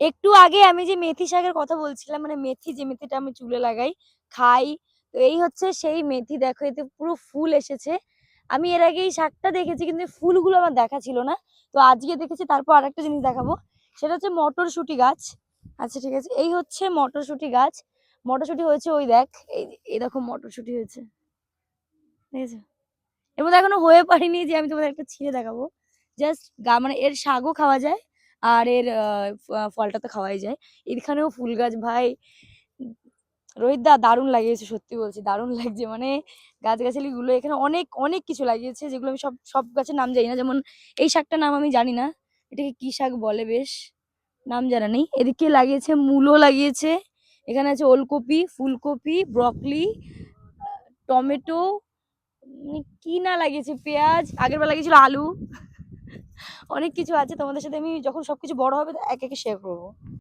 একটু আগে আমি যে মেথি শাকের কথা বলছিলাম, মানে মেথি, যে মেথিটা আমি চুলে লাগাই, খাই, তো এই হচ্ছে সেই মেথি। দেখো এতে পুরো ফুল এসেছে। আমি এর আগে এই শাকটা দেখেছি কিন্তু এই ফুলগুলো আমার দেখা ছিল না। তো আজকে দেখেছি। তারপর আরেকটা জিনিস দেখাবো, সেটা হচ্ছে মটরশুঁটি গাছ। আচ্ছা ঠিক আছে, এই হচ্ছে মটরশুঁটি গাছ। মটরশুঁটি হয়েছে, ওই দেখ, এই এই দেখো মটরশুঁটি হয়েছে, ঠিক আছে। এর মধ্যে এখনো হয়ে পারিনি যে আমি তোমাদের একটা ছিঁড়ে দেখাবো। জাস্ট মানে এর শাকও খাওয়া যায়, আর এর ফলটা তো খাওয়াই যায়। এখানেও ফুল গাছ ভাই। রোহিত দা দারুণ লাগিয়েছে, সত্যি বলছি দারুণ লাগছে। মানে গাছগাছালি গুলো এখানে অনেক অনেক কিছু লাগিয়েছে, যেগুলো আমি সব সব গাছের নাম জানি না। যেমন এই শাকটার নাম আমি জানি না, এটাকে কি শাক বলে, বেশ নাম জানা নেই। এদিকে লাগিয়েছে মূলো লাগিয়েছে, এখানে আছে ওলকপি, ফুলকপি, ব্রকলি, টমেটো, কি না লাগিয়েছে, পেঁয়াজ, আগের বার লাগিয়েছিল আলু। অনেক কিছু আছে, তোমাদের সাথে আমি যখন সবকিছু বড় হবে এক একে শেয়ার করবো।